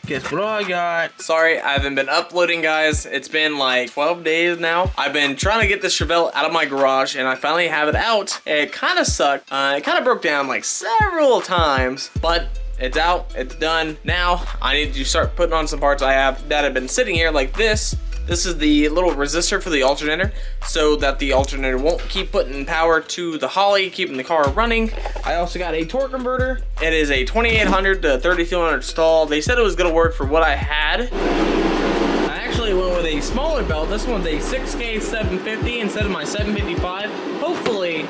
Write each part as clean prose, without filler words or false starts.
Guess what I got? Sorry, I haven't been uploading, guys. It's been like 12 days now. I've been trying to get this Chevelle out of my garage, and I finally have it out. It kind of sucked. It kind of broke down like several times, but it's out, it's done. Now, I need to start putting on some parts I have that have been sitting here like this. This is the little resistor for the alternator, so that the alternator won't keep putting power to the Holly, keeping the car running. I also got a torque converter. It is a 2800 to 3200 stall. They said it was gonna work for what I had. I actually went with a smaller belt. This one's a 6K 750 instead of my 755. Hopefully,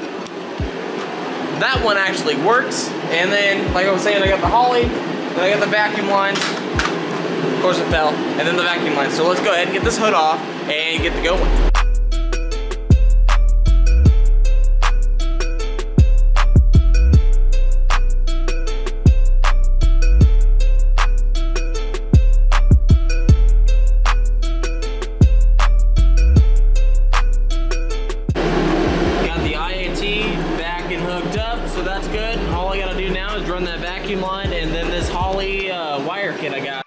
that one actually works. And then, like I was saying, I got the Holly, then I got the vacuum lines. Of course it fell, and then the vacuum line. So let's go ahead and get this hood off and get to going. Got the IAT back and hooked up, so that's good. All I gotta do now is run that vacuum line and then this Holly wire kit I got.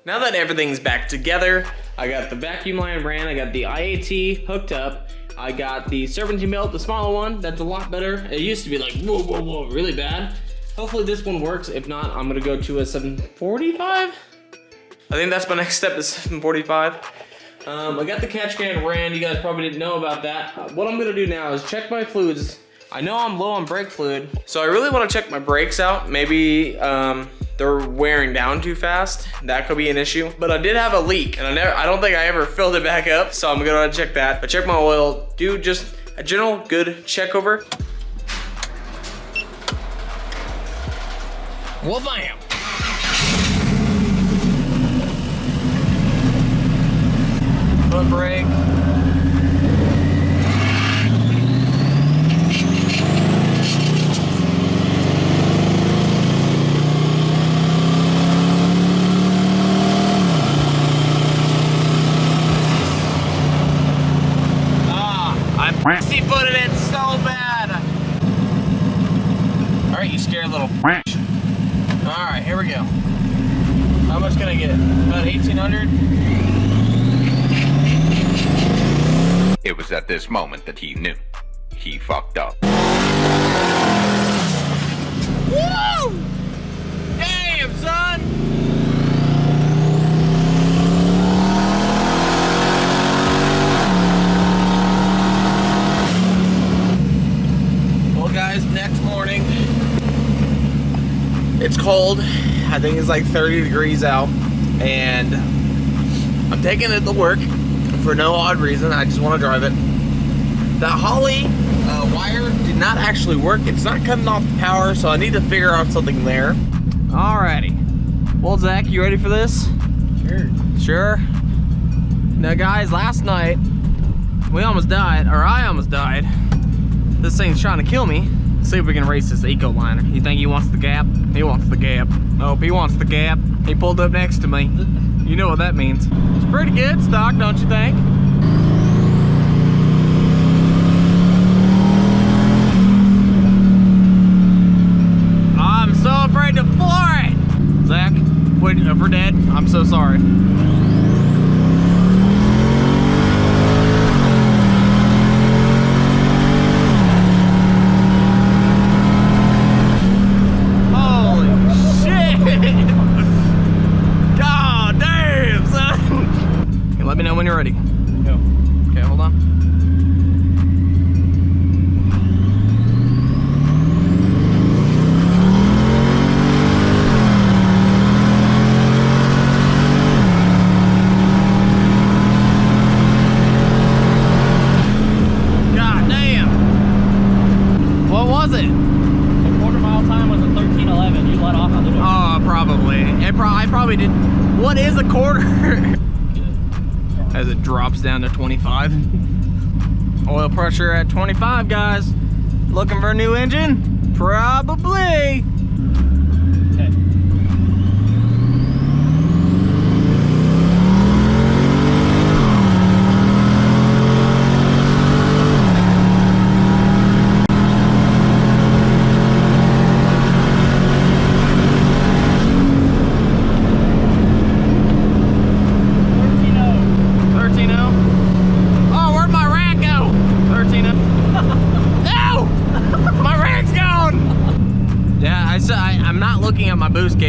Now that everything's back together, I got the vacuum line ran, I got the IAT hooked up, I got the serpentine belt, the smaller one, that's a lot better. It used to be like, whoa, whoa, whoa, really bad. Hopefully this one works. If not, I'm gonna go to a 745. I think that's my next step is 745. I got the catch can ran, you guys probably didn't know about that. What I'm gonna do now is check my fluids. I know I'm low on brake fluid, so I really wanna check my brakes out. Maybe, they're wearing down too fast. That could be an issue. But I did have a leak, and I don't think I ever filled it back up, so I'm gonna check that. But check my oil, do just a general good check over. Well, bam. Foot brake. He put it in so bad. All right, you scared little. All right, here we go. How much can I get? About 1,800. It was at this moment that he knew he fucked up. Woo! Damn, son. Guys, next morning, it's cold. I think it's like 30 degrees out, and I'm taking it to work for no odd reason. I just want to drive it. The Holly wire did not actually work. It's not cutting off the power, so I need to figure out something there. Alrighty. Well, Zach, you ready for this? Sure. Sure? Now, guys, last night, we almost died, or I almost died. This thing's trying to kill me. Let's see if we can race this eco-liner. You think he wants the gap? He wants the gap. Oh, he wants the gap. He pulled up next to me. You know what that means. It's pretty good stock, don't you think? I'm so afraid to floor it. Zach, wait, if we're dead, I'm so sorry. Let me know when you're ready. Go. Okay, hold on. God damn. What was it? The quarter-mile time was a 13:11. You let off on the door. Oh, probably. I probably did. What is a quarter? As it drops down to 25. Oil pressure at 25, guys. Looking for a new engine? Probably. Okay.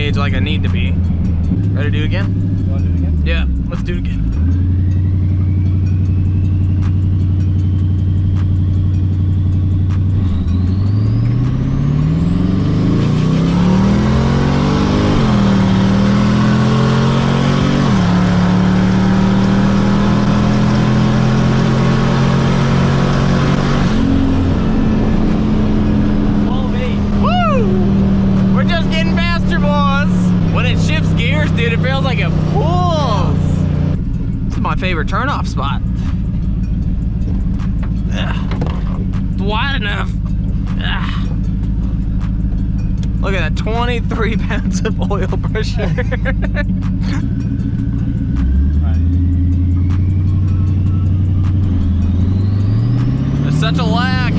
gauge like I need to be. Ready to do it again? You want to do it again? Yeah, let's do it again. Dude, it feels like it pulls. This is my favorite turn-off spot. It's wide enough. Look at that, 23 pounds of oil pressure. There's such a lag.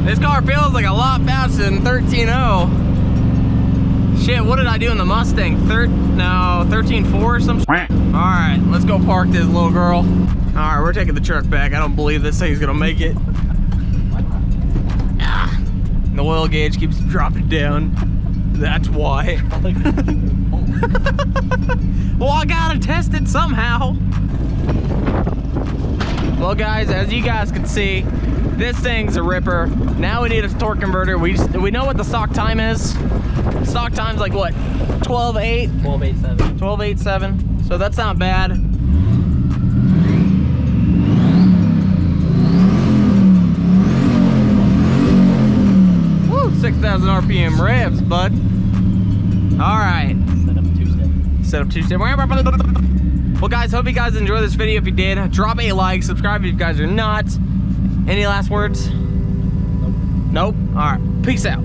This car feels like a lot faster than 13.0. Shit, what did I do in the Mustang? 13.4 or some shit? Alright, let's go park this little girl. Alright, we're taking the truck back. I don't believe this thing's gonna make it. The oil gauge keeps dropping down. That's why. Well, I gotta test it somehow. Well guys, as you guys can see, this thing's a ripper. Now we need a torque converter. We know what the stock time is. Stock time's like what? 12.8? 12.87. 12.87. So that's not bad. Woo, 6,000 RPM revs, bud. All right. Set up two-step. Well guys, hope you guys enjoyed this video. If you did, drop a like, subscribe if you guys are not. Any last words? Nope. All right, peace out.